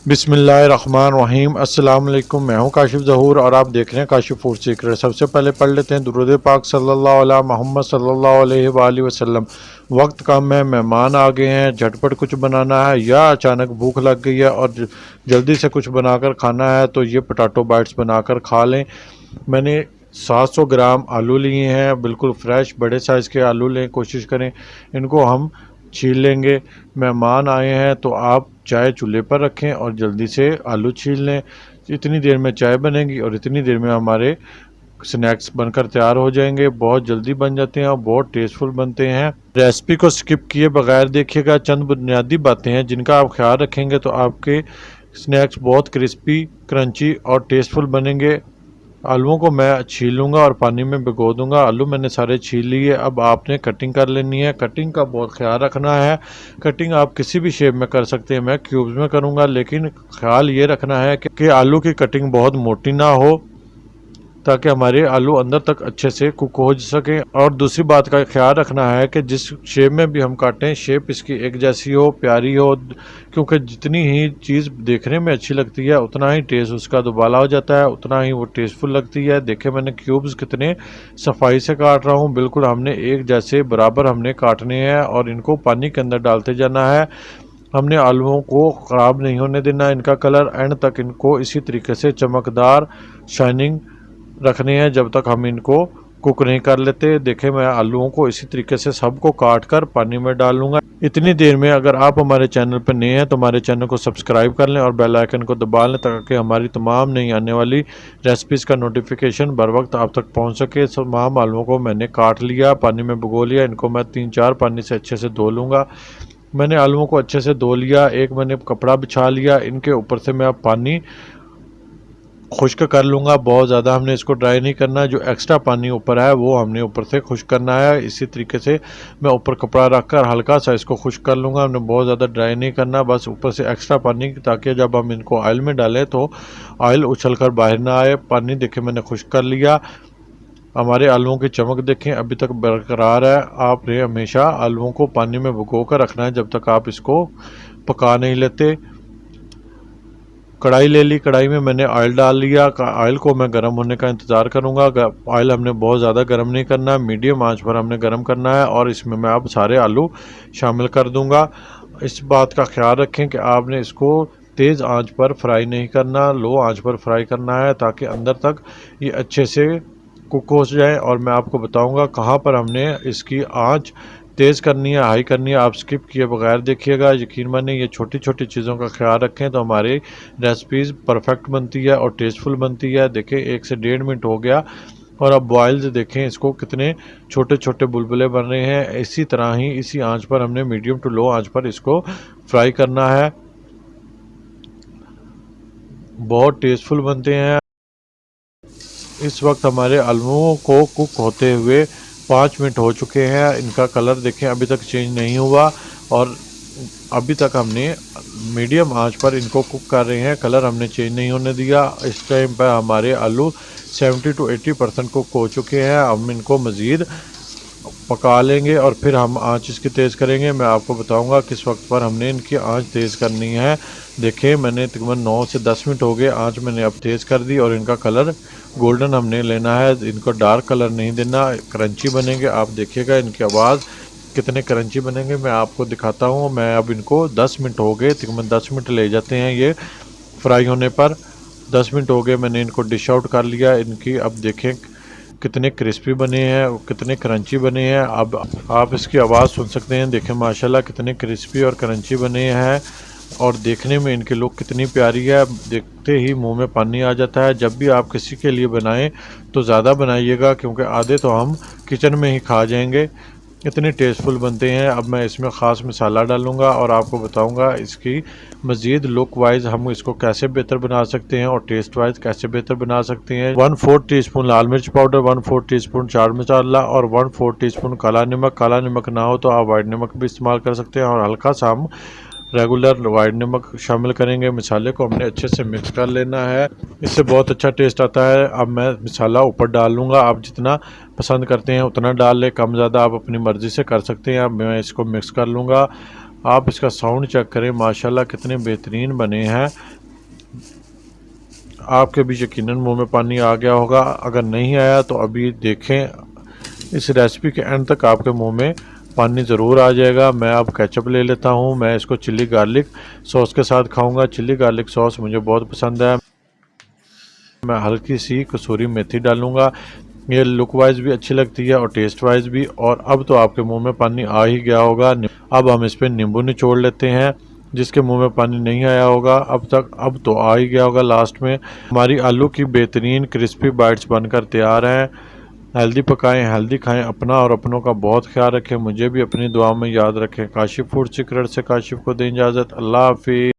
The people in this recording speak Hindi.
बिस्मिल्लाहिर्रहमानिर्रहीम। अस्सलाम वालेकुम। मैं हूं काशिफ ज़हूर और आप देख रहे हैं काशिफ फूड सीक्रेट। सबसे पहले पढ़ लेते हैं दुरूद पाक सल्लल्लाहु अला मोहम्मद सल्लल्लाहु अलैहि वसल्लम। वक्त कम है, मेहमान आ गए हैं, झटपट कुछ बनाना है या अचानक भूख लग गई है और जल्दी से कुछ बनाकर खाना है तो ये पोटैटो बाइट्स बनाकर खा लें। मैंने 700 ग्राम आलू लिए हैं, बिल्कुल फ्रेश बड़े साइज़ के आलू लें, कोशिश करें। इनको हम छील लेंगे। मेहमान आए हैं तो आप चाय चूल्हे पर रखें और जल्दी से आलू छील लें। इतनी देर में चाय बनेगी और इतनी देर में हमारे स्नैक्स बनकर तैयार हो जाएंगे। बहुत जल्दी बन जाते हैं और बहुत टेस्टफुल बनते हैं। रेसिपी को स्किप किए बगैर देखिएगा। चंद बुनियादी बातें हैं जिनका आप ख्याल रखेंगे तो आपके स्नैक्स बहुत क्रिस्पी, क्रंची और टेस्टफुल बनेंगे। आलूओं को मैं छील लूँगा और पानी में भिगो दूँगा। आलू मैंने सारे छील लिए। अब आपने कटिंग कर लेनी है। कटिंग का बहुत ख्याल रखना है। कटिंग आप किसी भी शेप में कर सकते हैं, मैं क्यूब्स में करूँगा, लेकिन ख्याल ये रखना है कि आलू की कटिंग बहुत मोटी ना हो ताकि हमारे आलू अंदर तक अच्छे से कुक हो सकें। और दूसरी बात का ख्याल रखना है कि जिस शेप में भी हम काटें, शेप इसकी एक जैसी हो, प्यारी हो, क्योंकि जितनी ही चीज़ देखने में अच्छी लगती है उतना ही टेस्ट उसका दुबाला हो जाता है, उतना ही वो टेस्टफुल लगती है। देखिए मैंने क्यूब्स कितने सफाई से काट रहा हूँ, बिल्कुल हमने एक जैसे बराबर हमने काटने हैं और इनको पानी के अंदर डालते जाना है। हमने आलूओं को ख़राब नहीं होने देना। इनका कलर एंड तक इनको इसी तरीके से चमकदार, शाइनिंग रखने हैं जब तक हम इनको कुक नहीं कर लेते। देखें मैं आलूओं को इसी तरीके से सबको काट कर पानी में डाल लूँगा। इतनी देर में अगर आप हमारे चैनल पर नए हैं तो हमारे चैनल को सब्सक्राइब कर लें और बेल आइकन को दबा लें ताकि हमारी तमाम नई आने वाली रेसिपीज़ का नोटिफिकेशन बर वक्त आप तक पहुंच सके। तमाम आलूओं को मैंने काट लिया, पानी में भिगो लिया। इनको मैं 3-4 पानी से अच्छे से धो लूँगा। मैंने आलूओं को अच्छे से धो लिया। एक मैंने कपड़ा बिछा लिया, इनके ऊपर से मैं अब पानी खुश्क कर लूँगा। बहुत ज़्यादा हमने इसको ड्राई नहीं करना। जो एक्स्ट्रा पानी ऊपर है वो हमने ऊपर से खुश्क करना है। इसी तरीके से मैं ऊपर कपड़ा रख कर हल्का सा इसको खुश्क कर लूँगा। हमने बहुत ज़्यादा ड्राई नहीं करना, बस ऊपर से एक्स्ट्रा पानी, ताकि जब हम इनको ऑयल में डालें तो ऑयल उछल कर बाहर ना आए। पानी देखें मैंने खुश्क कर लिया। हमारे आलूओं की चमक देखें अभी तक बरकरार है। आपने हमेशा आलूओं को पानी में भिगो कर रखना है जब तक आप इसको पका नहीं लेते। कढ़ाई ले ली, कढ़ाई में मैंने ऑयल डाल लिया। ऑयल को मैं गर्म होने का इंतज़ार करूंगा। ऑयल हमने बहुत ज़्यादा गर्म नहीं करना, मीडियम आंच पर हमने गर्म करना है और इसमें मैं अब सारे आलू शामिल कर दूंगा। इस बात का ख्याल रखें कि आपने इसको तेज़ आंच पर फ्राई नहीं करना, लो आंच पर फ्राई करना है ताकि अंदर तक ये अच्छे से कुक हो जाए। और मैं आपको बताऊंगा कहाँ पर हमने इसकी आंच तेज़ करनी है, हाई करनी है। आप स्किप किए बगैर देखिएगा। यकीन मानिए ये छोटी छोटी चीज़ों का ख्याल रखें तो हमारी रेसिपीज़ परफेक्ट बनती है और टेस्टफुल बनती है। देखें 1 से 1.5 मिनट हो गया और अब बॉयल्स देखें इसको कितने छोटे छोटे बुलबुले बन रहे हैं। इसी तरह ही इसी आंच पर हमने मीडियम टू लो आंच पर इसको फ्राई करना है। बहुत टेस्टफुल बनते हैं। इस वक्त हमारे आलूओं को कुक होते हुए 5 मिनट हो चुके हैं। इनका कलर देखें अभी तक चेंज नहीं हुआ और अभी तक हमने मीडियम आंच पर इनको कुक कर रहे हैं। कलर हमने चेंज नहीं होने दिया। इस टाइम पर हमारे आलू 70 to 80% कुक हो चुके हैं। हम इनको मज़ीद पका लेंगे और फिर हम आंच इसकी तेज़ करेंगे। मैं आपको बताऊंगा किस वक्त पर हमने इनकी आंच तेज़ करनी है। देखिए मैंने तकरीबन 9 से 10 मिनट हो गए, आंच मैंने अब तेज़ कर दी और इनका कलर गोल्डन हमने लेना है। इनको डार्क कलर नहीं देना, क्रंची बनेंगे। आप देखिएगा इनकी आवाज़ कितने क्रंची बनेंगे मैं आपको दिखाता हूँ। मैं अब इनको 10 मिनट हो गए, तकरीबन 10 मिनट ले जाते हैं ये फ्राई होने पर। 10 मिनट हो गए, मैंने इनको डिश आउट कर लिया। इनकी अब देखें कितने क्रिस्पी बने हैं और कितने क्रंची बने हैं। अब आप इसकी आवाज़ सुन सकते हैं। देखें माशाल्लाह कितने क्रिस्पी और क्रंची बने हैं और देखने में इनकी लुक कितनी प्यारी है। देखते ही मुंह में पानी आ जाता है। जब भी आप किसी के लिए बनाएं तो ज़्यादा बनाइएगा क्योंकि आधे तो हम किचन में ही खा जाएंगे। इतने टेस्टफुल बनते हैं। अब मैं इसमें ख़ास मसाला डालूँगा और आपको बताऊँगा इसकी मज़ीद लुक वाइज हम इसको कैसे बेहतर बना सकते हैं और टेस्ट वाइज कैसे बेहतर बना सकते हैं। 1/4 टीस्पून लाल मिर्च पाउडर, 1/4 टीस्पून चाट मसाला और 1/4 टीस्पून काला नमक। काला नमक ना हो तो आप वाइट नमक भी इस्तेमाल कर सकते हैं और हल्का सा हम रेगुलर वाइट नमक शामिल करेंगे। मसाले को हमने अच्छे से मिक्स कर लेना है, इससे बहुत अच्छा टेस्ट आता है। अब मैं मसाला ऊपर डाल लूँगा। आप जितना पसंद करते हैं उतना डाल लें, कम ज़्यादा आप अपनी मर्ज़ी से कर सकते हैं। अब मैं इसको मिक्स कर लूँगा। आप इसका साउंड चेक करें, माशाल्लाह कितने बेहतरीन बने हैं। आपके भी यकीनन मुंह में पानी आ गया होगा। अगर नहीं आया तो अभी देखें, इस रेसिपी के एंड तक आपके मुंह में पानी ज़रूर आ जाएगा। मैं अब केचप ले लेता हूँ। मैं इसको चिली गार्लिक सॉस के साथ खाऊंगा। चिली गार्लिक सॉस मुझे बहुत पसंद है। मैं हल्की सी कसूरी मेथी डालूंगा। ये लुक वाइज भी अच्छी लगती है और टेस्ट वाइज भी। और अब तो आपके मुंह में पानी आ ही गया होगा। अब हम इस पर नींबू निचोड़ लेते हैं। जिसके मुंह में पानी नहीं आया होगा अब तो आ ही गया होगा लास्ट में। हमारी आलू की बेहतरीन क्रिस्पी बाइट्स बनकर तैयार हैं। हेल्दी पकाएं, हेल्दी खाएं। अपना और अपनों का बहुत ख्याल रखें। मुझे भी अपनी दुआ में याद रखें। काशिफ फूड सीक्रेट से काशिफ को दें इजाज़त। अल्लाह हाफिज़।